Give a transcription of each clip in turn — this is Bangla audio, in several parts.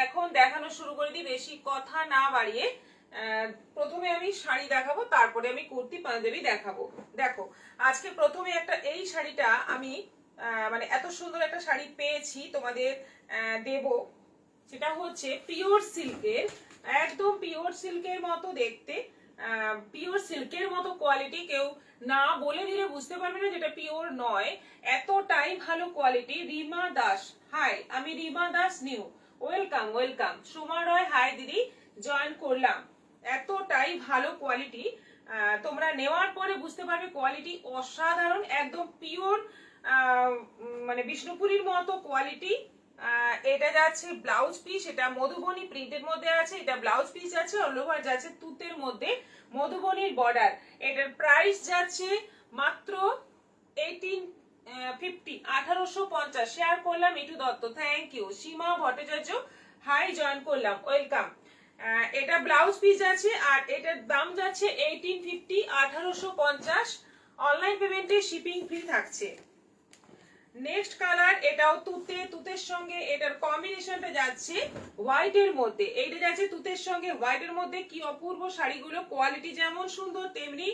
এখন দেখানো শুরু করে দিই, বেশি কথা না বাড়িয়ে। প্রথমে আমি শাড়ি দেখাবো, তারপরে আমি কুর্তি পাঞ্জাবি দেখাবো। দেখো, আজকে প্রথমে একটা এই শাড়িটা আমি মানে এত সুন্দর একটা শাড়ি পেয়েছি তোমাদের দেব। সেটা হচ্ছে পিওর সিল্কের, একদম পিওর সিল্কের মতো দেখতে, পিওর সিল্কের মতো কোয়ালিটি। কেউ না বলে দিলে বুঝতে পারবে না যেটা পিওর নয়, এতটাই ভালো কোয়ালিটি। রিমা দাস, হাই, আমি Rima Das new, welcome welcome. Suma Roy, hi দিদি, জয়েন করলাম। এতটাই ভালো কোয়ালিটি, তোমরা নেওয়ার পরে বুঝতে পারবে কোয়ালিটি অসাধারণ, একদম পিওর, মানে বিষ্ণুপুরীর মতো কোয়ালিটি। এটা যাচ্ছে ব্লাউজ পিস, এটা মধুবনী প্রিন্টের মধ্যে আছে। এটা ব্লাউজ পিস আছে, অল ওভার যাচ্ছে তুতের মধ্যে মধুবনীর বর্ডার। এটার প্রাইস যাচ্ছে মাত্র 1850, 1850। শেয়ার করলাম Mithu Dutta, thank you. Seema Bhattacharya, hi, join করলাম, ওয়েলকাম। এটা ব্লাউজ পিস আছে আর এটার দাম যাচ্ছে 1850, 1850। অনলাইন পেমেন্টে শিপিং ফ্রি থাকছে। নেক্সট কালার, এটাও তুতে, তুতের সঙ্গে এটার কম্বিনেশনটা যাচ্ছে হোয়াইটের মধ্যে। এইটা যাচ্ছে তুতের সঙ্গে হোয়াইটের মধ্যে। কি অপূর্ব শাড়িগুলো, কোয়ালিটি যেমন সুন্দর তেমনি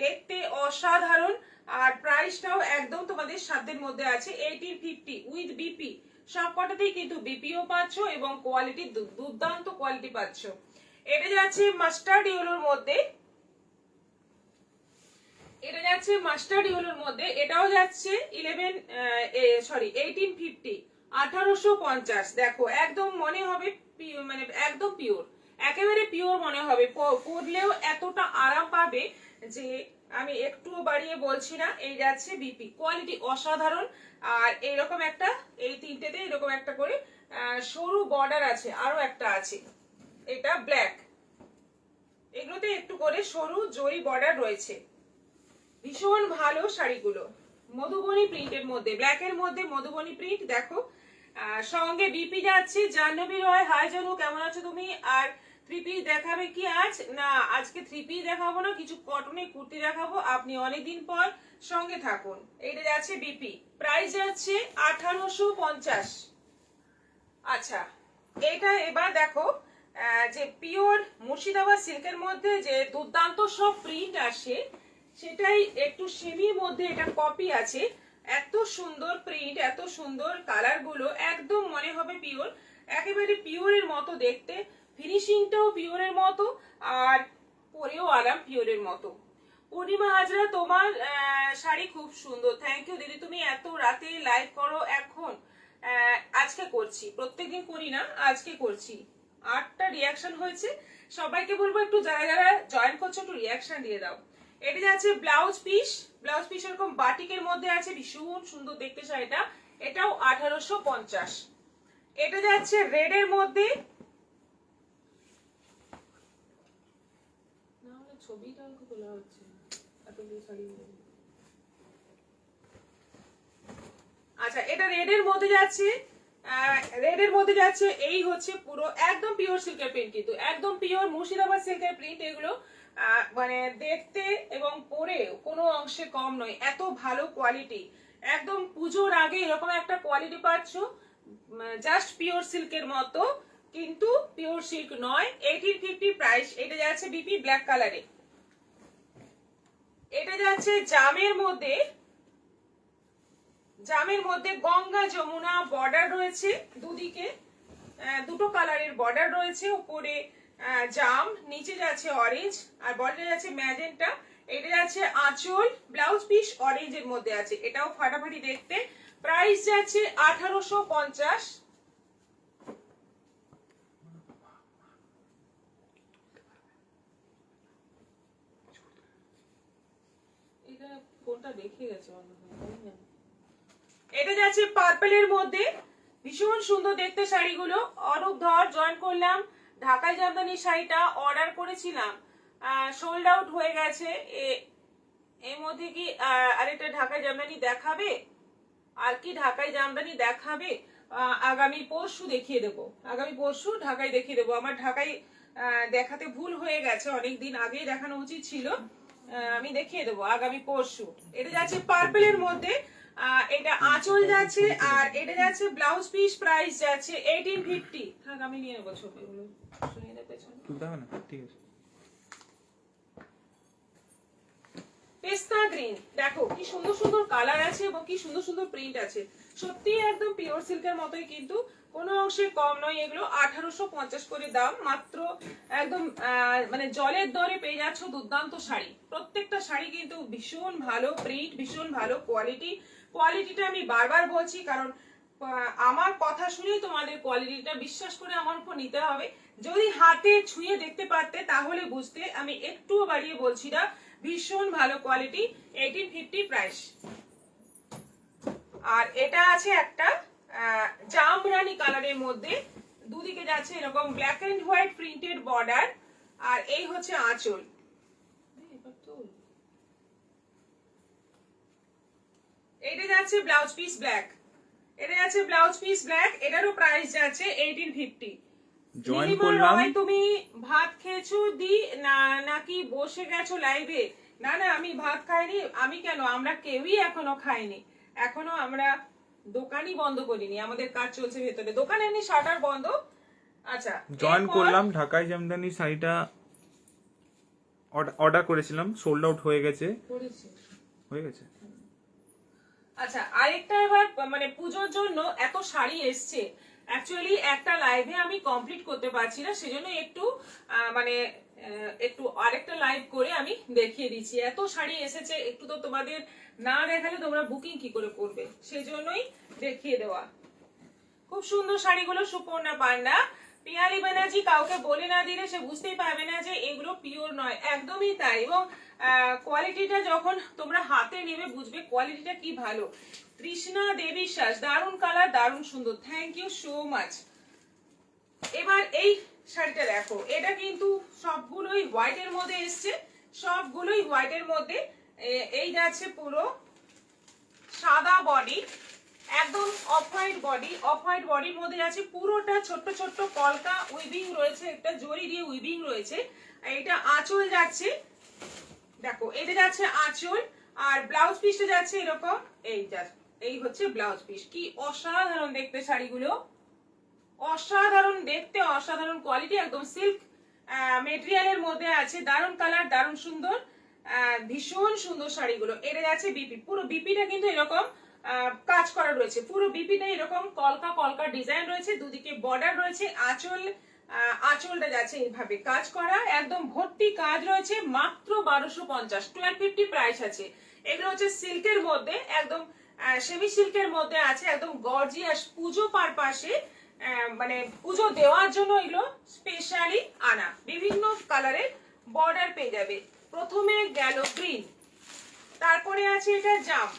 দেখতে অসাধারণ। আর প্রাইসটাও একদম তোমাদের সাধ্যের মধ্যে আছে, 1850 উইথ বিপি। সবকটাতেই কিন্তু বিপিও পাচ্ছ এবং কোয়ালিটি দুর্দান্ত কোয়ালিটি পাচ্ছ। এটা যাচ্ছে মাস্টার্ড ইয়েলোর মধ্যে, এটা যাচ্ছে মাস্টার্ড ইয়েলোর মধ্যে। এটাও যাচ্ছে 1850, 1850। দেখো, একদম মনে হবে মানে একদম পিওর, একেবারে পিওর মনে হবে। পরলেও এতটা আরাম পাবে যে আমি একটুও বাড়িয়ে বলছি না। এই যাচ্ছে বিপি, কোয়ালিটি অসাধারণ। আর এইরকম একটা, এই তিনটেতে এরকম একটা করে সরু বর্ডার আছে, আরো একটা আছে, এটা ব্ল্যাক। এগুলোতে একটু করে সরু জরি বর্ডার রয়েছে। ভীষণ ভালো শাড়িগুলো, মধুবনী প্রিন্টের মধ্যে, ব্ল্যাকের মধ্যে মধুবনী প্রিন্ট। দেখো, সঙ্গে বিপি যাচ্ছে। জাহ্নবী রয়, হাই জানু, কেমন আছো তুমি? আর থ্রি পিস দেখাবে কি আজ? না, আজকে থ্রি পিস দেখাবো না, কিছু কটনের কুর্তি দেখাবো। আপনি অনেকদিন পর সঙ্গে থাকুন। এইটা যাচ্ছে বিপি, প্রাইস যাচ্ছে 1850। আচ্ছা, এটা এবার দেখো, যে পিওর মুর্শিদাবাদ সিল্কের মধ্যে যে দুর্দান্ত সব প্রিন্ট আসে, সেটাই একটু সেমির মধ্যে এটা কপি আছে। এত সুন্দর প্রিন্ট, এত সুন্দর কালার গুলো, একদম মনে হবে পিওর, একেবারে পিওরের মতো দেখতে। ফিনিশিংটাও পিওরের মতো, আর পরেও আরাম পিওরের মতো। পূর্ণিমা হাজরা, তোমার শাড়ি খুব সুন্দর, থ্যাংক ইউ দিদি। তুমি এত রাতে লাইভ করো এখন? আজকে করছি, প্রত্যেকদিন করি না, আজকে করছি। 8টা রিয়াকশন হয়েছে। সবাইকে বলবো একটু যারা যারা জয়েন করছো একটু রিয়াকশন দিয়ে দাও। এটা যাচ্ছে ব্লাউজ পিস, ব্লাউজ পিস এরকম বাটিকের মধ্যে আছে, ভীষণ সুন্দর দেখতে শাড়িটা। এটাও 1850। এটা যাচ্ছে রেড এর মধ্যে, না হলে ছবিটা তোলা হচ্ছে এতগুলো শাড়ি। আচ্ছা, এটা রেড এর মধ্যে যাচ্ছে, রেড এর মধ্যে যাচ্ছে। এই হচ্ছে পুরো একদম পিওর সিল্কের প্রিন্ট, কিন্তু একদম পিওর মুর্শিদাবাদ সিল্কের প্রিন্ট এগুলো। মানে দেখতে এবং পরে কোনো অংশে কম নয়, এত ভালো কোয়ালিটি। একদম পুজোর আগে এরকম একটা কোয়ালিটি পাচ্ছ, জাস্ট পিওর সিল্কের মতো, কিন্তু পিওর সিল্ক নয়। 1850 প্রাইস। এটা যাচ্ছে বিপি ব্ল্যাক কালারে। এটা যাচ্ছে জামের মধ্যে, জামের মধ্যে গঙ্গা যমুনা বর্ডার রয়েছে দুদিকে, দুটো কালারের বর্ডার রয়েছে। উপরে জাম, নিচে যাচ্ছে অরেঞ্জ, আর বর্ডারে যাচ্ছে ম্যাজেন্টা। এটা যাচ্ছে আঁচল, ব্লাউজ পিস অরেঞ্জের মধ্যে আছে। এটাও ফাটাফাটি দেখতে। প্রাইস যাচ্ছে 1850। এটা কোনটা দেখে গেছে? এটা যাচ্ছে পার্পলের মধ্যে, ভীষণ সুন্দর দেখতে শাড়িগুলো। অরূপ ধর, জয়েন করলাম। ঢাকাই জামদানি শাড়িটা অর্ডার করেছিলাম, সোল্ড আউট হয়ে গেছে। এর মধ্যে কি আরেকটা ঢাকাই জামদানি দেখাবে? আর কি ঢাকাই জামদানি দেখাবে? আগামী পরশু দেখিয়ে দেবো, আগামী পরশু ঢাকাই দেখিয়ে দেবো। আমার ঢাকাই দেখাতে ভুল হয়ে গেছে, অনেকদিন আগেই দেখানো উচিত ছিল। আমি দেখিয়ে দেবো আগামী পরশু। এটা যাচ্ছে পার্পেলের মধ্যে, এটা আঁচল যাচ্ছে আর এটা যাচ্ছে ব্লাউজ পিস, প্রাইস যাচ্ছে 1850। থাক আমি নিয়ে নেবো ছবিগুলো, শুনিয়ে দেবে পেছনে। ঠিক আছে। পেস্তা গ্রিন, দেখো কি সুন্দর সুন্দর কালার আছে এবং কি সুন্দর সুন্দর প্রিন্ট আছে। সত্যি একদম পিওর সিল্কের মতোই, কিন্তু কোনো অংশে কম নয়। এগুলো 1850 করে দাম মাত্র। একদম মানে জলের দরে পেয়ে যাচ্ছ দুর্দান্ত শাড়ি। প্রত্যেকটা শাড়ি কিন্তু ভীষণ ভালো প্রিন্ট, ভীষণ ভালো কোয়ালিটি। কোয়ালিটিটা আমি বারবার বলছি, কারণ আমার কথা শুনেই তোমাদের কোয়ালিটিটা বিশ্বাস করে আমার উপর নিতে হবে। যদি হাতে ছুঁয়ে দেখতে পারতে তাহলে বুঝতে, আমি একটুও বাড়িয়ে বলছি না। ভীষণ ভালো কোয়ালিটি, 1850 প্রাইস। আর এটা আছে একটা জামরানি কালারের মধ্যে, দুদিকে যাচ্ছে এরকম black and white printed border, আর এই হচ্ছে আঁচল। এটা যাচ্ছে ব্লাউজ পিস ব্ল্যাক, এটা যাচ্ছে ব্লাউজ পিস ব্ল্যাক, এটারও প্রাইস যাচ্ছে 1850। জয়েন করলাম। তুমি ভাত খেয়েছো দি না, নাকি বসে গেছো লাইভে? না না, আমি ভাত খাইনি। আমি কেন, আমরা কেউই এখনো খাইনি। এখনো আমরা দোকানই বন্ধ করিনি, আমাদের কাজ চলছে ভেতরে। দোকানে এমনি শাটার বন্ধ। আচ্ছা, জয়েন করলাম। ঢাকাই জামদানি শাড়িটা অর্ডার করেছিলাম, সোল্ড আউট হয়ে গেছে। আচ্ছা, আরেকটা এবার মানে পুজোর জন্য এত শাড়ি এসছে, অ্যাকচুয়ালি একটা লাইভে আমি কমপ্লিট করতে পারছি না, সেজন্য একটু মানে একটু আরেকটা লাইভ করে আমি দেখিয়ে দিচ্ছি। এত শাড়ি এসেছে, একটু তো তোমাদের না দেখালে তোমরা বুকিং কি করে করবে, সেজন্যই দেখিয়ে দেওয়া। খুব সুন্দর শাড়িগুলো, সুপর্ণা পান্ডা। পিয়ালি ব্যানার্জি কাউকে বলে না দিলে সে বুঝতেই পারবে না যে এগুলো পিওর নয়, একদমই তাই। এবং কোয়ালিটিটা যখন তোমরা হাতে নেবে বুঝবে কোয়ালিটিটা কি ভালো। কৃষ্ণা দেবী শ্বাস, দারুণ কালার, দারুণ সুন্দর, থ্যাংক ইউ সো মাচ। এবার এই শাড়িটা দেখো, এটা কিন্তু সবগুলোই হোয়াইটের মধ্যে এসছে, সবগুলোই হোয়াইটের মধ্যে। এই যাচ্ছে পুরো সাদা বডি, একদম off white body, off white বডির মধ্যে যাচ্ছে পুরোটা ছোট্ট ছোট্ট কলকা উইভিং রয়েছে, একটা জরি দিয়ে উইভিং রয়েছে। এটা আঁচল যাচ্ছে, দেখো এটা যাচ্ছে আঁচল, আর ব্লাউজ পিসটা যাচ্ছে এরকম। এই হচ্ছে ব্লাউজ পিস। কি অসাধারণ দেখতে শাড়িগুলো, অসাধারণ দেখতে, অসাধারণ কোয়ালিটি, একদম সিল্ক মেটেরিয়ালের মধ্যে আছে। দারুণ কালার, দারুণ সুন্দর, ভীষণ সুন্দর শাড়িগুলো। এটা যাচ্ছে বিপি, পুরো বিপিটা কিন্তু এরকম কাজ করা রয়েছে, পুরো বিপিটা এরকম কলকা কলকা ডিজাইন রয়েছে, দুদিকে বর্ডার রয়েছে। আঁচলটা যাচ্ছে এইভাবে কাজ করা, একদম ভর্তি কাজ রয়েছে। মাত্র 1250, 1250 প্রাইস আছে। এগুলো হচ্ছে সিল্কের মধ্যে, একদম সেমি সিল্কের মধ্যে আছে, একদম গর্জিয়াস। পুজো পারপাসে মানে পুজো দেওয়ার জন্য এগুলো স্পেশালি আনা। বিভিন্ন কালারের বর্ডার পেয়ে যাবে। প্রথমে গেল গ্রিন, তারপরে আছে এটা জাম,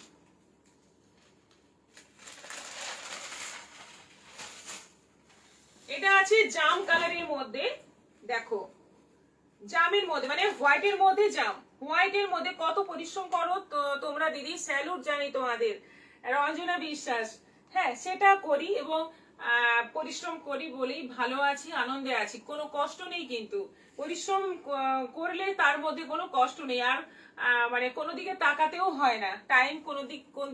এটা আছে জাম কালারের মধ্যে। দেখো জামের মধ্যে মানে হোয়াইটের মধ্যে জাম, হোয়াইটের মধ্যে কত পরিশ্রম করো তো তোমরা দিদি, স্যালুট জানি তোমাদের। রঞ্জনা বিশ্বাস, হ্যাঁ সেটা করি এবং পরিশ্রম করি বলেই ভালো আছি, আনন্দে আছি, কোনো কষ্ট নেই। কিন্তু পরিশ্রম করলে তার মধ্যে কোনো কষ্ট নেই, আর মানে কোনো দিকে তাকাতেও হয় না। টাইম কোন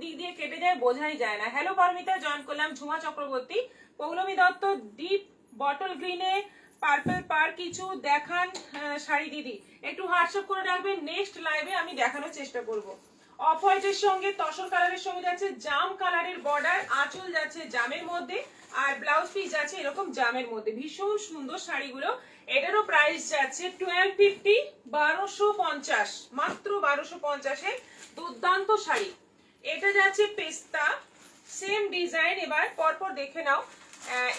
দিক দিয়ে কেটে যায় বোঝাই যায় না। হ্যালো পারমিতা, জয়েন করলাম। ঝুমা চক্রবর্তী, পৌলমী দত্ত, ডিপ বটল গ্রিনে পার্পল পার কিছু দেখান শাড়ি দিদি, একটু হোয়াটসঅ্যাপ করে রাখবেন, নেক্সট লাইভে আমি দেখানোর চেষ্টা করব। অফ হোয়াইটের সঙ্গে তসর কালারের সঙ্গে যাচ্ছে জাম কালারের বর্ডার, আঁচল যাচ্ছে জামের মধ্যে, আর ব্লাউজ পিস যাচ্ছে এরকম জামের মধ্যে। ভীষণ সুন্দর শাড়িগুলো। এটারও প্রাইস যাচ্ছে 1250, 1250, মাত্র 1250-এ দুর্দান্ত শাড়ি। এটা যাচ্ছে পেস্তা, সেম ডিজাইন, এবার পরপর দেখে নাও।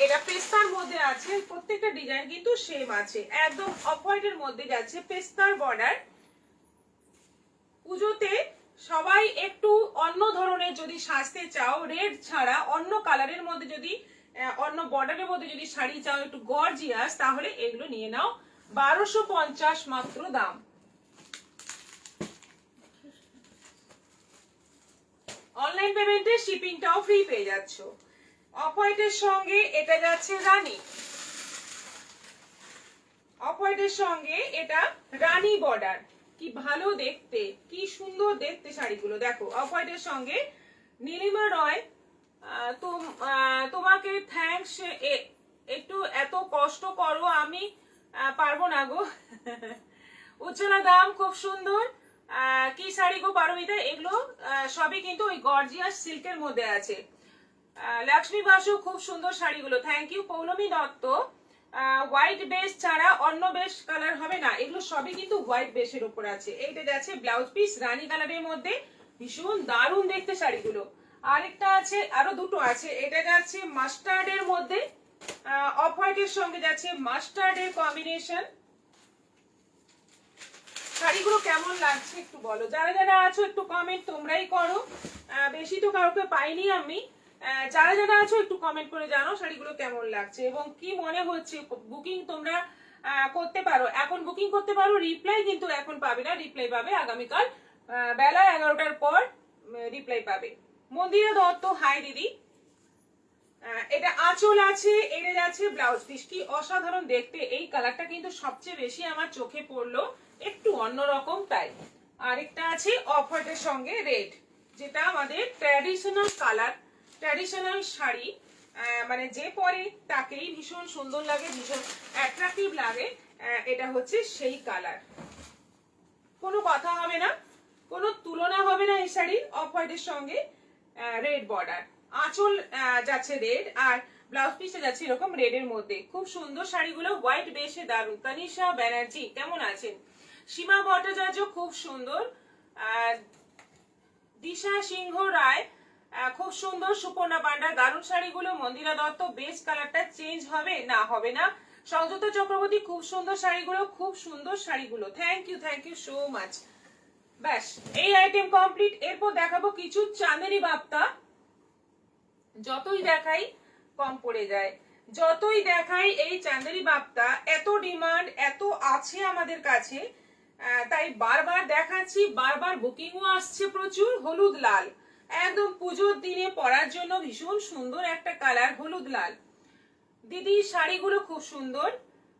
এটা পেস্তার মধ্যে আছে, প্রত্যেকটা ডিজাইন কিন্তু সেম আছে। একদম অফ হোয়াইটের মধ্যে যাচ্ছে পেস্তার বর্ডার। পুজোতে সবাই একটু অন্য ধরনের যদি সাজতে চাও, রেড ছাড়া অন্য কালারের মধ্যে যদি, অন্য বর্ডারের মধ্যে যদি শাড়ি চাও একটু গর্জিয়াস, তাহলে এগুলো নিয়ে নাও। 1250 মাত্র দাম। অনলাইন পেমেন্টে শিপিংটাও ফ্রি পেয়ে যাচ্ছ। অফ হোয়াইটের সঙ্গে এটা যাচ্ছে রানী, অফ হোয়াইটের সঙ্গে এটা রানী বর্ডার। কি ভালো দেখতে, কি সুন্দর দেখতে শাড়িগুলো। দেখো অফ হোয়াইটের সঙ্গে নীলিমা রয়, তোমাকে থ্যাঙ্কস, একটু এত কষ্ট করো, আমি পারবো না গো। উজ্জ্বলা দাম, খুব সুন্দর। কি শাড়ি গো পারমিতা? এগুলো সবই কিন্তু ওই গর্জিয়াস সিল্কের মধ্যে আছে। লক্ষ্মী বাসু, খুব সুন্দর শাড়িগুলো, thank you. Poulami Dutta, white base ছাড়া অন্য বেস কালার হবে না, এগুলো সবই কিন্তু হোয়াইট বেসের উপর আছে। এইটা যাচ্ছে ব্লাউজ পিস রানী কালারের মধ্যে, ভীষণ দারুণ দেখতে শাড়িগুলো। আরেকটা আছে, আরো দুটো আছে, এটা যাচ্ছে মাস্টার্ডের মধ্যে, অফ হোয়াইটের সঙ্গে যাচ্ছে মাস্টার্ডের কম্বিনেশন। শাড়িগুলো কেমন লাগছে একটু বলো, যারা যারা আছো একটু কমেন্ট তোমরাই করো, বেশি তো কাউকে পাইনি আমি। যারা যারা আছো একটু কমেন্ট করে জানো শাড়িগুলো কেমন লাগছে এবং কি মনে হচ্ছে। বুকিং তোমরা করতে পারো, এখন বুকিং করতে পারো, রিপ্লাই কিন্তু এখন পাবে না, রিপ্লাই পাবে আগামীকাল বেলা 11টার পর রিপ্লাই পাবে। মন্দিরা দত্ত, হাই দিদি। এটা আঁচল আছে, এটা যাচ্ছে ব্লাউজ পিস, কি অসাধারণ দেখতে। এই কালারটা কিন্তু সবচেয়ে বেশি আমার চোখে পড়লো, একটু অন্যরকম তাই। আরেকটা আছে অফ হোয়াইটের সঙ্গে রেড, যেটা আমাদের ট্র্যাডিশনাল কালার, ট্র্যাডিশনাল শাড়ি, মানে যে পরে তাকেই ভীষণ সুন্দর লাগে, ভীষণ অ্যাট্রাক্টিভ লাগে। এটা হচ্ছে সেই কালার, কোনো কথা হবে না, কোনো তুলনা হবে না এই শাড়ির। অফ হোয়াইটের সঙ্গে রেড বর্ডার, আঁচল যাচ্ছে রেড, আর ব্লাউজ পিসটা যাচ্ছে এরকম রেড এর মধ্যে। খুব সুন্দর শাড়িগুলো, হোয়াইট বেশে দারুণ। তানিশা ব্যানার্জি, কেমন আছেন? সীমা ভট্টাচার্য, খুব সুন্দর। দিশা সিংহ রায়, খুব সুন্দর। সুপর্ণা পান্ডা, দারুণ শাড়িগুলো। মন্দিরা দত্ত, বেস কালারটা চেঞ্জ হবে না, হবে না। সংযুক্ত চক্রবর্তী, খুব সুন্দর শাড়িগুলো, খুব সুন্দর শাড়িগুলো, থ্যাংক ইউ সো মাচ। ব্যাস, এই আইটেম কমপ্লিট। এরপর দেখাবো কিছু চাঁদেরি বাপ্তা। যতই দেখাই কম পড়ে যায়, যতই দেখাই এই চাঁদেরি বাপ্তা, এত ডিমান্ড, এত আছে আমাদের কাছে, তাই বারবার দেখাচ্ছি, বারবার বুকিংও আসছে প্রচুর। হলুদ লাল, একদম পুজোর দিনে পরার জন্য ভীষণ সুন্দর একটা কালার, হলুদ লাল। দিদি শাড়িগুলো খুব সুন্দর।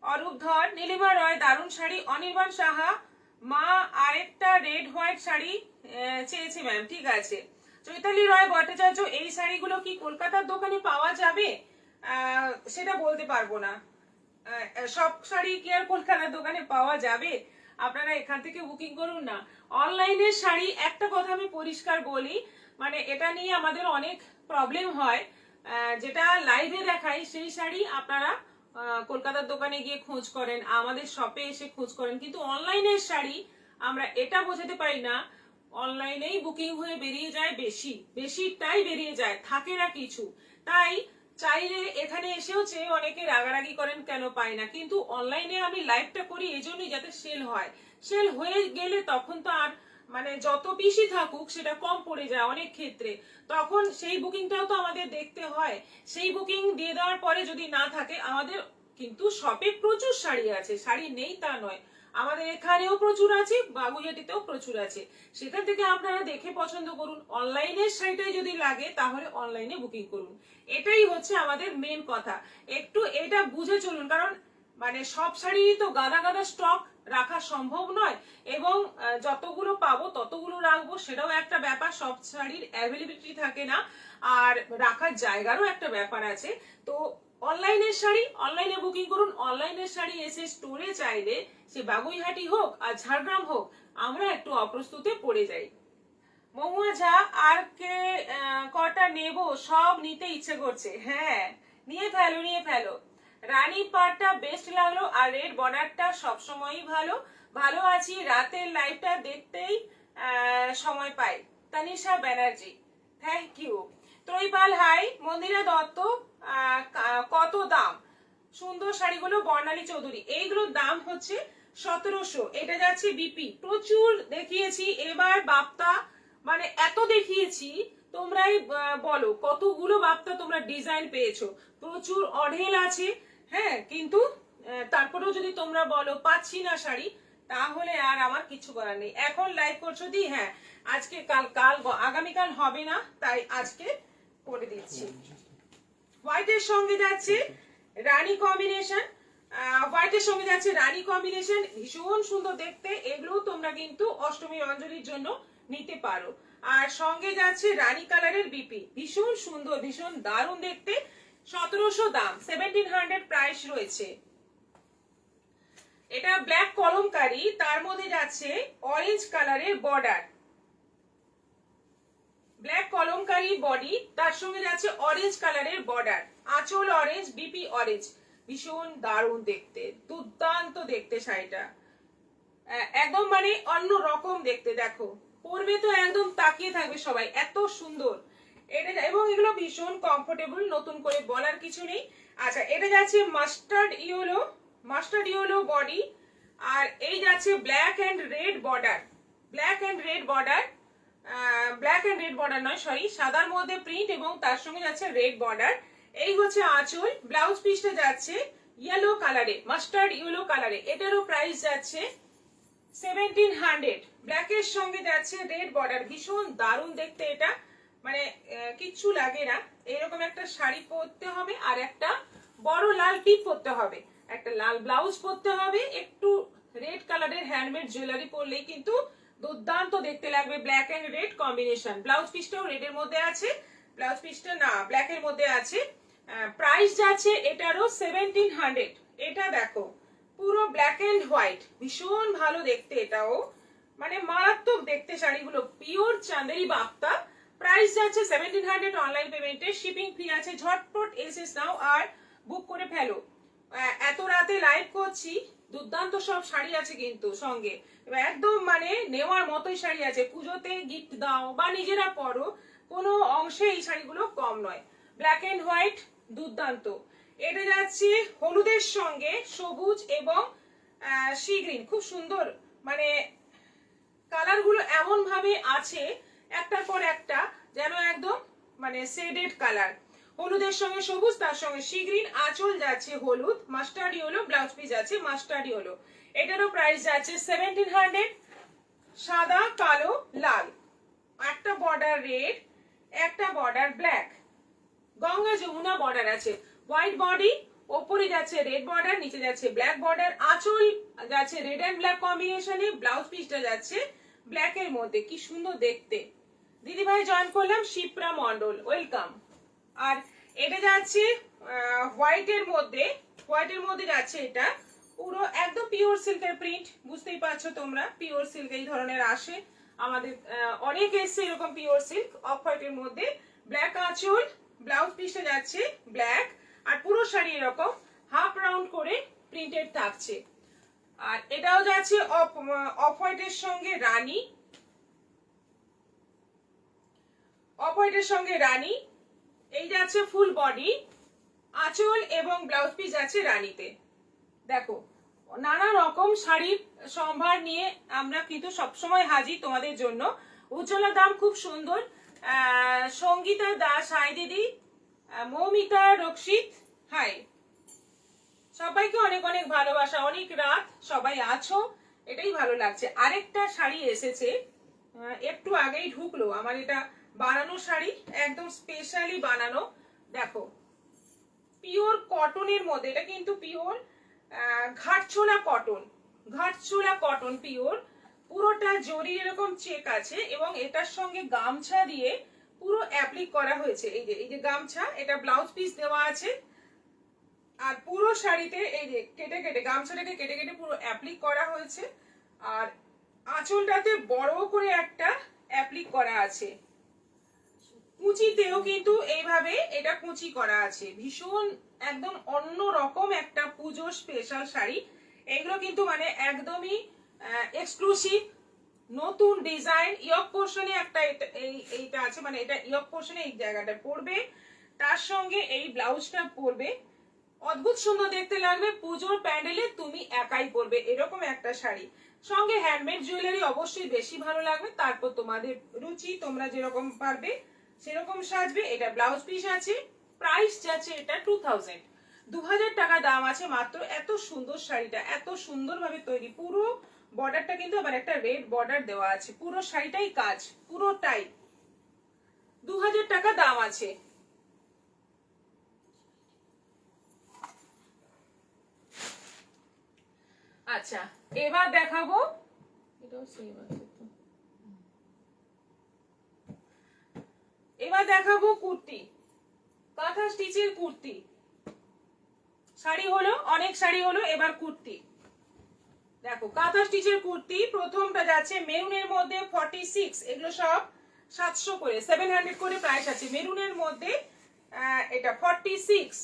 অরূপ ধর, নীলিমা রয়, দারুণ শাড়ি। অনির্বাণ সাহা, মা আরেকটা রেড হোয়াইট শাড়ি চেয়েছি ম্যাম, ঠিক আছে। চৈতালি রয় ভট্টাচার্য, এই শাড়িগুলো কি কলকাতার দোকানে পাওয়া যাবে? সেটা বলতে পারবো না, সব শাড়ি কি আর কলকাতার দোকানে পাওয়া যাবে? আপনারা এখান থেকে বুকিং করুন না। অনলাইনের শাড়ি, একটা কথা আমি পরিষ্কার বলি, মানে এটা নিয়ে আমাদের অনেক প্রবলেম হয়, যেটা লাইভে দেখাই সেই শাড়ি আপনারা কলকাতার দোকানে গিয়ে খোঁজ করেন, আমাদের শপে এসে খোঁজ করেন, কিন্তু অনলাইনের শাড়ি আমরা এটা বোঝাতে পারি না, অনলাইনেই বুকিং হয়ে বেরিয়ে যায়, বেশিটাই বেরিয়ে যায়, থাকে না কিছু। তাই চাইলে এখানে এসেও চেয়ে অনেকে রাগারাগি করেন কেন পাই না, কিন্তু অনলাইনে আমি লাইভটা করি এই জন্যই যাতে সেল হয়। সেল হয়ে গেলে তখন তো আর মানে যত পিসই থাকুক সেটা কম পড়ে যায় অনেক ক্ষেত্রে, তখন সেই বুকিংটাও তো আমাদের দেখতে হয়। সেই বুকিং দিয়ে দেওয়ার পরে যদি না থাকে, আমাদের কিন্তু শপে প্রচুর শাড়ি আছে, শাড়ি নেই তা নয়, আমাদের এখানেও প্রচুর আছে, বাগুইহাটিতেও প্রচুর আছে, সেখান থেকে আপনারা দেখে পছন্দ করুন। অনলাইনের শাড়িটাই যদি লাগে তাহলে অনলাইনে বুকিং করুন, এটাই হচ্ছে আমাদের মেন কথা। একটু এটা বুঝে চলুন, কারণ মানে সব শাড়িরই তো গাদা গাদা স্টক রাখা সম্ভব নয়, এবং যতগুলো পাবো ততগুলো রাখবো সেটাও একটা ব্যাপার, সব শাড়ির অ্যাভেলেবিলিটি থাকে না, আর রাখার জায়গারও একটা ব্যাপার আছে। তো অনলাইনের শাড়ি অনলাইনে বুকিং করুন। অনলাইনের শাড়ি এসে স্টোরে চাইলে, সে বাগুইহাটি হোক আর ঝাড়গ্রাম হোক, আমরা একটু অপ্রস্তুতে পড়ে যাই। মহুয়া ঝা, আর কে কটা নেব, সব নিতে ইচ্ছে করছে। হ্যাঁ, নিয়ে ফেলো। রানী পাড়টা বেস্ট লাগলো, আর রেড বর্ডারটা সবসময়ই ভালো। ভালো আছি, রাতের লাইভটা দেখতেই সময় পাই। Tanisha Banerjee, thank you. Traipal hi. Mandira Dutta, কত দাম? সুন্দর শাড়িগুলো, বর্ণালী চৌধুরী, এইগুলোর দাম হচ্ছে 1700। এটা যাচ্ছে বিপি, প্রচুর দেখিয়েছি এবার বাপ্তা, মানে এত দেখিয়েছি, তোমরাই বলো কতগুলো বাপ্তা তোমরা ডিজাইন পেয়েছো, প্রচুর অঢেল আছে। হ্যাঁ, কিন্তু তারপরেও যদি তোমরা বলো পাচ্ছি না শাড়ি, তাহলে আর আমার কিছু করার নেই। এখন লাইভ করছো দি, হ্যাঁ আজকে কাল আগামীকাল হবে না, তাই আজকে করে দিচ্ছি। হোয়াইটের সঙ্গে যাচ্ছে রানী কম্বিনেশন, হোয়াইটের সঙ্গে যাচ্ছে রানী কম্বিনেশন, ভীষণ সুন্দর দেখতে। এগুলো তোমরা কিন্তু অষ্টমী অঞ্জলির জন্য নিতে পারো। আর সঙ্গে যাচ্ছে রানী কালারের বিপি, ভীষণ সুন্দর, ভীষণ দারুণ দেখতে। 1700 দাম, 1700 প্রাইস রয়েছে। এটা ব্ল্যাক কলমকারি, তার মধ্যে যাচ্ছে অরেঞ্জ কালারের বর্ডার, ব্ল্যাক কলমকারি বডি, তার সঙ্গে যাচ্ছে অরেঞ্জ কালারের বর্ডার, আঁচল অরেঞ্জ, বিপি অরেঞ্জ, ভীষণ দারুণ দেখতে, দুর্দান্ত দেখতে শাড়িটা, একদম মানে অন্য রকম দেখতে। দেখো পরবে তো একদম তাকিয়ে থাকবে সবাই, এত সুন্দর এটা, এবং এগুলো ভীষণ কমফোর্টেবল, নতুন করে বলার কিছু নেই। আচ্ছা, এটা যাচ্ছে mustard yellow, mustard yellow body, আর এই যাচ্ছে black and red border, black and red border, black and red border নয় সরি, সাদার মধ্যে প্রিন্ট এবং তার সঙ্গে যাচ্ছে রেড বর্ডার। এই হচ্ছে আঁচল, ব্লাউজ পিসটা যাচ্ছে ইয়েলো কালারে, মাস্টার্ড ইয়েলো কালারে, এটারও প্রাইস যাচ্ছে 1700, ব্ল্যাকের সঙ্গে যাচ্ছে রেড বর্ডার, ভীষণ দারুণ দেখতে এটা, মানে কিচ্ছু লাগে না। এরকম একটা শাড়ি পরতে হবে, আর একটা বড় লাল টিপ পরতে হবে, একটা লাল ব্লাউজ পরতে হবে, একটু রেড কালারের হ্যান্ডমেড জুয়েলারি পরলেই কিন্তু দুর্দান্ত দেখতে লাগবে, black and red combination. Blouse পিসটাও রেডের মধ্যে আছে, ব্লাউজ পিসটা না ব্ল্যাকের মধ্যে আছে। প্রাইস যাচ্ছে এটারও 1700। এটা দেখো পুরো ব্ল্যাক এন্ড হোয়াইট, ভীষণ ভালো দেখতে, এটাও মানে মারাত্মক দেখতে শাড়িগুলো, পিওর চাঁদেরি বাপ্তা। প্রাইস যাচ্ছে 1700, অনলাইন পেমেন্টে, শিপিং ফ্রি আছে। ঝটপট এসএস নাও আর বুক করে ফেলো। এত রাতে লাইভ করছি, দুর্দান্ত সব শাড়ি আছে কিন্তু সঙ্গে, একদম মানে নেওয়ার মতোই শাড়ি আছে, পুজোতে গিফট দাও বা নিজেরা পরো, কোনো অংশে এই শাড়িগুলো কম নয়, ব্ল্যাক এন্ড হোয়াইট, দুর্দান্ত। এটা যাচ্ছে হলুদের সঙ্গে সবুজ এবং সি গ্রিন, খুব সুন্দর, মানে কালার গুলো এমন ভাবে আছে একটার পর একটা, যেন একদম মানে শেডেড কালার, হলুদের সঙ্গে সবুজ, তার সঙ্গে সি গ্রিন, আঁচল যাচ্ছে হলুদ, মাস্টার্ড ইয়েলো, ব্লাউজ পিস আছে মাস্টার্ড ইয়েলো, এটারও প্রাইস যাচ্ছে 1700। সাদা কালো লাল, একটা বর্ডার রেড, একটা border black, Ganga Jamuna border আছে, হোয়াইট বডি, ওপরে যাচ্ছে রেড বর্ডার, নিচে যাচ্ছে ব্ল্যাক বর্ডার, আঁচল যাচ্ছে রেড এন্ড ব্ল্যাক কম্বিনেশনে, ব্লাউজ পিসটা যাচ্ছে ব্ল্যাক এর মধ্যে, কি সুন্দর দেখতে। দিদি ভাই জয়েন করলাম, শিপ্রা মন্ডল, ওয়েলকাম। আর এটা যাচ্ছে হোয়াইটের মধ্যে, হোয়াইটের মধ্যে যাচ্ছে এটা পুরো একদম পিওর সিল্কের প্রিন্ট, বুঝতেই পারছো তোমরা, পিওর সিল্ক এই ধরনের আসে আমাদের, অনেক এসছে এরকম পিওর সিল্ক, অফ হোয়াইটের মধ্যে, ব্ল্যাক আঁচল, ব্লাউজ পিসটা যাচ্ছে ব্ল্যাক, আর পুরো শাড়ি এরকম হাফ রাউন্ড করে প্রিন্টেড থাকছে। আর এটাও যাচ্ছে অফ হোয়াইটের সঙ্গে রানী, অফ হোয়াইটের সঙ্গে রানী, এই যাচ্ছে ফুল বডি, আঁচল এবং ব্লাউজ পিস আছে রানীতে। দেখো নানা রকম শাড়ির সম্ভার নিয়ে আমরা কিন্তু সবসময় হাজির তোমাদের জন্য। উজ্জ্বলা দাম খুব সুন্দর, সঙ্গীতা দাস হাই দিদি, মৌমিতা রক্ষিত হাই, সবাইকে অনেক অনেক ভালোবাসা, অনেক রাত সবাই আছো, এটাই ভালো লাগছে। আরেকটা শাড়ি এসেছে, একটু আগেই ঢুকলো আমার, এটা বানানো শাড়ি, একদম স্পেশালি বানানো, দেখো পিওর কটনের মধ্যে, এটা কিন্তু পিওর ঘাটছোলা কটন, ঘাটছোলা কটন পিওর, পুরোটা জরি এরকম চেক আছে, এবং এটার সঙ্গে গামছা দিয়ে পুরো অ্যাপ্লিক করা হয়েছে, এই যে গামছা, এটা ব্লাউজ পিস দেওয়া আছে, আর পুরো শাড়িতে এই যে কেটে কেটে গামছাটাকে কেটে কেটে পুরো অ্যাপ্লিক করা হয়েছে, আর আঁচলটাতে বড় করে একটা অ্যাপ্লিক করা আছে, কুচিতেও কিন্তু এইভাবে এটা কুচি করা আছে, ভীষণ একদম অন্য রকম একটা পুজো স্পেশাল শাড়ি। এগুলো কিন্তু মানে একদমই এক্সক্লুসিভ, নতুন ডিজাইন, ইয়ক পোর্শনে একটা এইটা আছে, মানে এটা ইয়ক পোর্শনে এই জায়গাটা পড়বে, তার সঙ্গে এই ব্লাউজটা পরবে, অদ্ভুত সুন্দর দেখতে লাগবে, পুজোর প্যান্ডেলে তুমি একাই পরবে এরকম একটা শাড়ি, সঙ্গে হ্যান্ডমেড জুয়েলারি অবশ্যই বেশি ভালো লাগবে, তারপর তোমাদের রুচি, তোমরা যেরকম পারবে সেরকম সাজবে। এটা ব্লাউজ পিস আছে, প্রাইস যাচ্ছে এটা 2000, 2000 টাকা দাম আছে মাত্র। এত সুন্দর শাড়িটা, এত সুন্দর ভাবে তৈরি, পুরো বর্ডারটা কিন্তু আবার একটা রেড বর্ডার দেওয়া আছে, পুরো শাড়িটাই কাজ, পুরোটাই 2000 টাকা দাম আছে। আচ্ছা এবার দেখাবো, এটাও সেম আছে তো, এবার দেখাবো কুর্তি, কাঁথা স্টিচের কুর্তি। শাড়ি হলো, অনেক শাড়ি হলো, এবার কুর্তি। দেখো কাঁথা স্টিচের কুর্তি, প্রথমটা যাচ্ছে মেরুনের মধ্যে 46, এগুলো সব 700 করে, 700 করে প্রাইস আছে। মেরুনের মধ্যে এটা 46।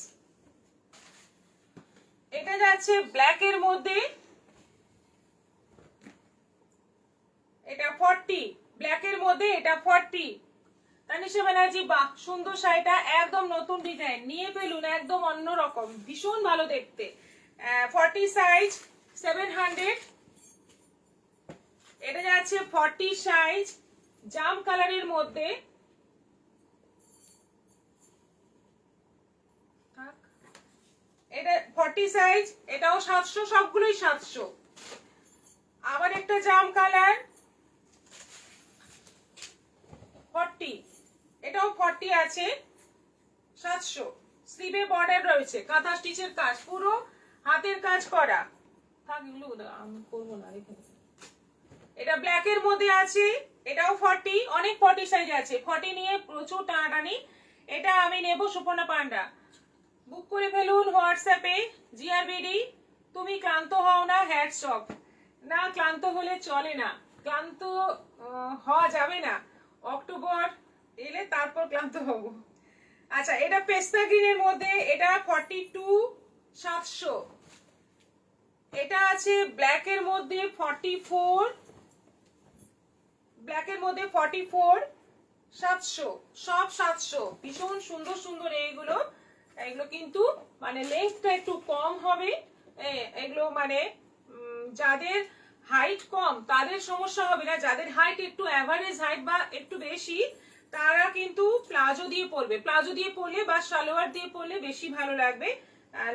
এটা যাচ্ছে ব্ল্যাকের মধ্যে, এটা 40, ব্ল্যাকের মধ্যে এটা 40। তানিশা ব্যানার্জি, বাহ সুন্দর শাড়িটা, একদম নতুন ডিজাইন, নিয়ে ফেলুন, একদম অন্যরকম, ভীষণ ভালো দেখতে। 40 সাইজ 700। এটা যাচ্ছে 40 সাইজ জাম কালারের মধ্যে, এটা 40 সাইজ, এটাও 700, সবগুলোই 700। আবার একটা জাম কালার 40, এটাও 40 আছে, 700। স্লিভে বর্ডার রয়েছে, কাঁথা স্টিচের কাজ, পুরো হাতের কাজ করা। থাক এগুলো আমি করবো না, রেখে দেবো। এটা ব্ল্যাকের মধ্যে আছে, এটাও 40, অনেক 40 সাইজ আছে। 40 নিয়ে প্রচুর টানাটানি, এটা আমি নেব সুপর্ণা পান্ডা। বুক করে ফেলুন হোয়াটসঅ্যাপে। জিআরবিডি, তুমি ক্লান্ত হও না, হ্যাটস অফ। না ক্লান্ত হলে চলে না, ক্লান্ত হওয়া যাবে না, অক্টোবর এলে তারপর ক্লান্ত হব। আচ্ছা, এটা পেস্তা গ্রিনের মধ্যে, এটা 42, 700। এটা আছে ব্ল্যাকের মধ্যে 44, ব্ল্যাকের মধ্যে 44, 700, সব 700। ভীষণ সুন্দর সুন্দর এইগুলো। এগুলো কিন্তু মানে লেন্থটা একটু কম হবে, এগুলো মানে যাদের হাইট কম তাদের সমস্যা হবে না, যাদের হাইট একটু অ্যাভারেজ হাইট বা একটু বেশি, তারা কিন্তু প্লাজো দিয়ে পরবে, প্লাজো দিয়ে পরলে বা সালোয়ার দিয়ে পরলে বেশি ভালো লাগবে।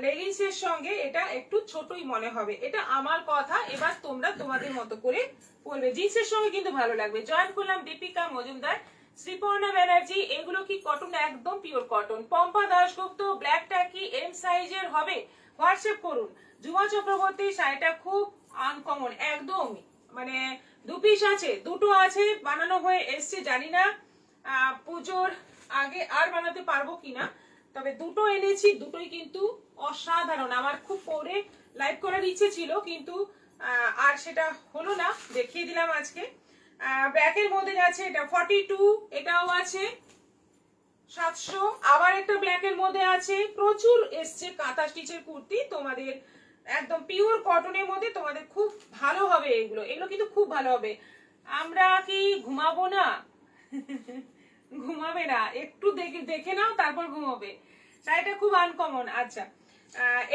লেগিংস এর সঙ্গে এটা একটু ছোটই মনে হবে, এটা আমার কথা। এবার তোমরা তোমাদের মতো করে পরবে, জিন্সের সঙ্গে কিন্তু ভালো লাগবে। জয়েন করলাম দীপিকা মজুমদার, শ্রীপর্ণা ব্যানার্জি, এগুলো কি কটন? একদম পিওর কটন। পম্পা দাশগুপ্ত, ব্ল্যাকটা কি এম সাইজের হবে? হোয়াটসঅ্যাপ করুন। জুমা চক্রবর্তী, শাড়িটা খুব আনকমন, একদম মানে 2 পিস আছে, 2টো আছে, বানানো হয়ে এসছে, জানি না পুজোর আগে আর বানাতে পারবো কিনা, তবে 2টো এনেছি, 2টোই কিন্তু অসাধারণ। আমার খুব পরে লাইভ করার ইচ্ছে ছিল, কিন্তু আর সেটা হলো না, দেখিয়ে দিলাম আজকে। ব্ল্যাকের মধ্যে যাচ্ছে এটা 42, এটাও আছে 700। আবার একটা ব্ল্যাকের মধ্যে আছে, প্রচুর এসছে কাঁথা স্টিচের কুর্তি, তোমাদের একদম পিওর কটনের মধ্যে, তোমাদের খুব ভালো হবে এগুলো, এগুলো কিন্তু খুব ভালো হবে। আমরা কি ঘুমাবো না? ঘুমাবে না, একটু দেখে দেখে নাও, তারপর ঘুমাবে। শাড়িটা খুব আনকমন। আচ্ছা,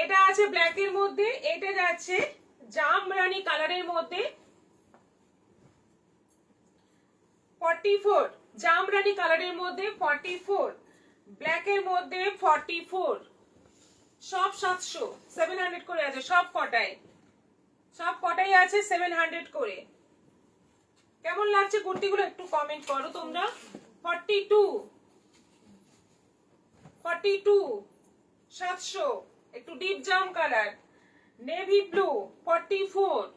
এটা আছে ব্ল্যাকের মধ্যে, এটা যাচ্ছে জামরানি কালারের মধ্যে 44, জামরানি কালারের মধ্যে 44, ব্ল্যাকের মধ্যে 44, সব 700, 700 করে আছে, সব কটাই আছে 700 করে। কেমন লাগছে কুর্তিগুলো একটু কমেন্ট করো তোমরা। 42, 700, একটু ডিপ জাম কালার, নেভি ব্লু 44,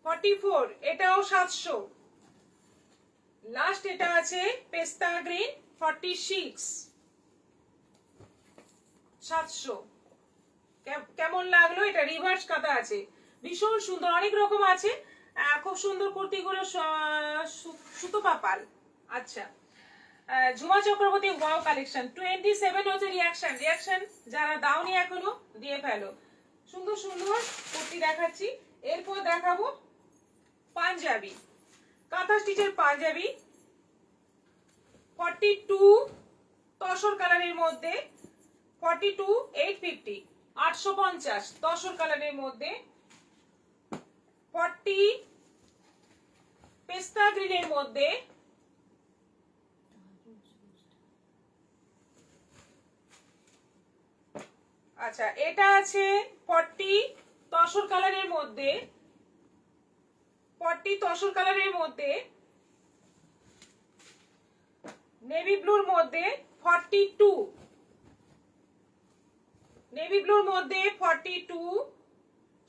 44, এটাও 700। লাস্ট এটা আছে পেস্তা গ্রিন 46, 700। কেমন লাগলো? এটা রিভার্স কাটা আছে, ভীষণ সুন্দর, অনেক রকম আছে, খুব সুন্দর কুর্তিগুলো, সুতো পাপাল। আচ্ছা, ঝুমা চক্রবর্তী, ওয়াও কালেকশন 27 হচ্ছে রিয়াকশন, যারা দাওনি এখনো দিয়ে ফেলো। সুন্দর সুন্দর কুর্তি দেখাচ্ছি, এরপর দেখাবো পাঞ্জাবি, কাঁথা স্টিচের পাঞ্জাবি 42, তসর কালারের মধ্যে 42, 850, 850, তসর কালারের মধ্যে 40, পেস্তা গ্রিনের মধ্যে, আচ্ছা এটা আছে 40, তসর কালারের মধ্যে, 40 তসর কালারের মধ্যে, নেভি ব্লুর মধ্যে 42, নেভি ব্লুর মধ্যে 42,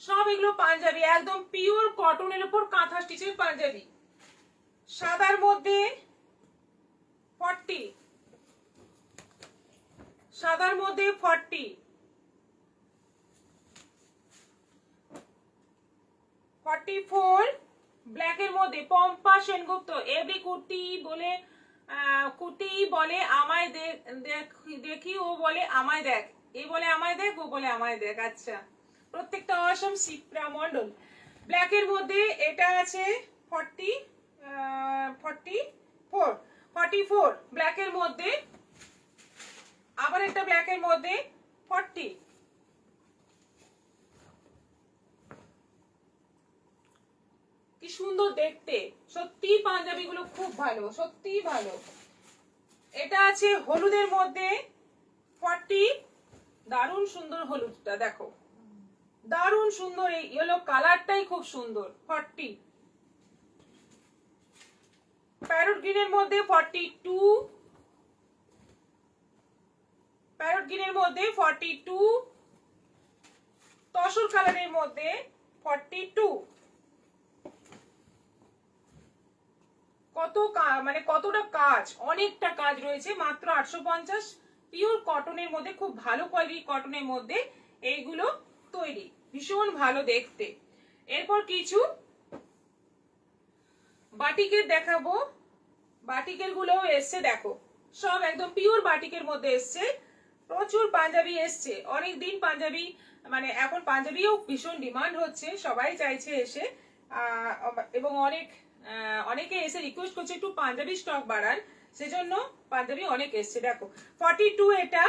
সব এগুলো পাঞ্জাবি, একদম পিওর কটনের উপর কাঁথা স্টিচের পাঞ্জাবি। সাদার মধ্যে 40, সাদার মধ্যে 40, 44, ব্ল্যাকের মধ্যে পম্পা সেনগুপ্ত। এভরি কুর্তি বলে আমায় দেখি, ও বলে আমায় দেখ, এ বলে আমায় দেখ, ও বলে আমায় দেখ। আচ্ছা, প্রত্যেকটা অসম। শিপ্রা মন্ডল। ব্ল্যাকের মধ্যে এটা আছে 44, ব্ল্যাকের মধ্যে আবার একটা ব্ল্যাকের মধ্যে 40। কি সুন্দর দেখতে, সত্যি পাঞ্জাবিগুলো খুব ভালো, সত্যি ভালো। এটা আছে হলুদের মধ্যে 40, দারুণ সুন্দর হলুদটা, দেখো দারুণ সুন্দর, এই ইয়েলো কালারটাই খুব সুন্দর। 40, প্যারট গ্রিনের মধ্যে 42, প্যারট গ্রিনের মধ্যে 42, তসর কালারের মধ্যে 42। কতটা কাজ, অনেকটা কাজ রয়েছে, মাত্র 850। পিওর কটনের মধ্যে, খুব ভালো কোয়ালিটি কটনের মধ্যে এইগুলো তৈরি, ভীষণ ভালো দেখতে। এরপর কিছু বাটিকের দেখাবো। বাটিকের গুলো এসছে, দেখো সব একদম পিওর বাটিকের মধ্যে এসছে। প্রচুর পাঞ্জাবি এসছে, অনেক দিন পাঞ্জাবি, এখন পাঞ্জাবিও ভীষণ ডিমান্ড হচ্ছে, সবাই চাইছে এসে, এবং অনেকে এসে রিকোয়েস্ট করছে একটু পাঞ্জাবি স্টক বাড়ান, সেজন্য পাঞ্জাবি অনেক এসছে। দেখো 42,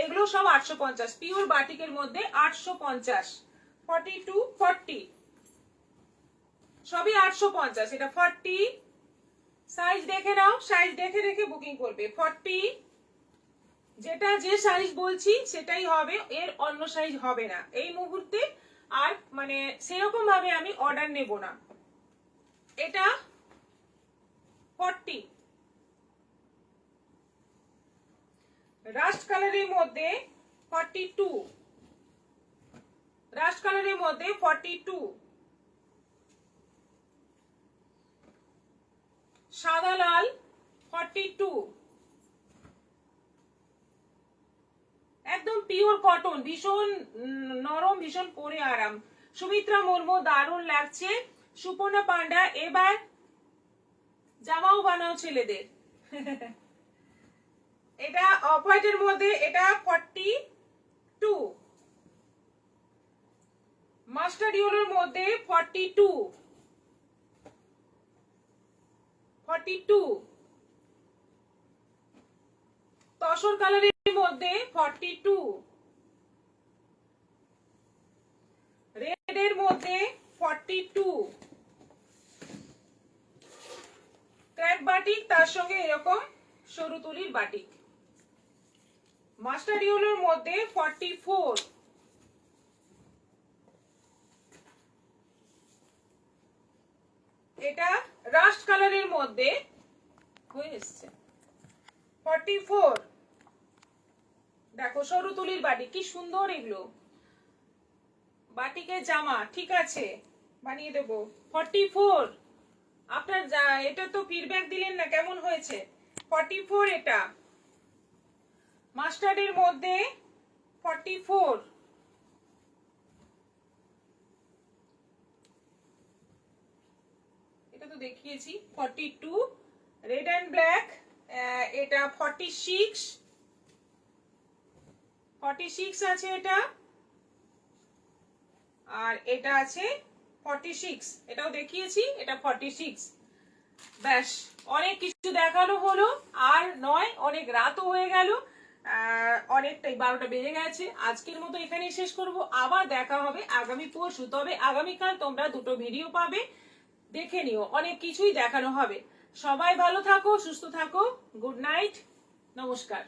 এগুলো সব 850, পিওর বাটিকের মধ্যে 850, 42, 40, সবই 850। এটা 40, সাইজ দেখে নাও, সাইজ দেখে রেখে বুকিং করবে। 40, যে সাইজ বলছি সেটাই হবে, এর অন্য সাইজ হবে না এই মুহূর্তে, আর সেরকম ভাবে আমি অর্ডার নেব না। এটা 40, রাস্ট কালারের মধ্যে 42, রাস্ট কালারের মধ্যে 42, সাদা লাল 42, একদম পিওর কটন, ভীষণ নরম, ভীষণ পরে আরাম। সুমিত্রা মুর্মু, দারুণ লাগছে। সুপর্ণা পান্ডা, এবার জামাও বানাও ছেলেদের। এটা অফ হোয়াইটের মধ্যে, এটা 42, মাস্টার্ড ইয়েলোর মধ্যে 42, 42, তসর কালারের মধ্যে 42, রেড এর মধ্যে 42, ক্র্যাক বাটিক, তার সঙ্গে এরকম সরু তুলির বাটিক। মাস্টার্ড ইয়েলোর মধ্যে 44, এটা রাস্ট কালারের মধ্যে হয়ে এসছে 44। দেখো সরু তুলির বাটিক, কি সুন্দর এগুলো, বাটিকের জামা, ঠিক আছে বানিয়ে দেবো। 44, আপনার এটা তো ফিডব্যাক দিলেন না কেমন হয়েছে। 44, এটা মাস্টার্ডের মধ্যে 44, এটা তো দেখিয়েছি। 42, রেড অ্যান্ড ব্ল্যাক, এটা 46, 46 আছে এটা, আর এটা আছে 46, এটাও দেখিয়েছি, এটা 46। ব্যাস, অনেক কিছু দেখানো হলো, আর নয়, অনেক রাতও হয়ে গেল, অনেকটাই 12টা বেজে গেছে। আজকের মতো এখানেই শেষ করব, আবার দেখা হবে আগামী পরশু। তবে আগামীকাল তোমরা দুটো ভিডিও পাবে, দেখে নিও, অনেক কিছুই দেখানো হবে। সবাই ভালো থাকো, সুস্থ থাকো, গুড নাইট, নমস্কার।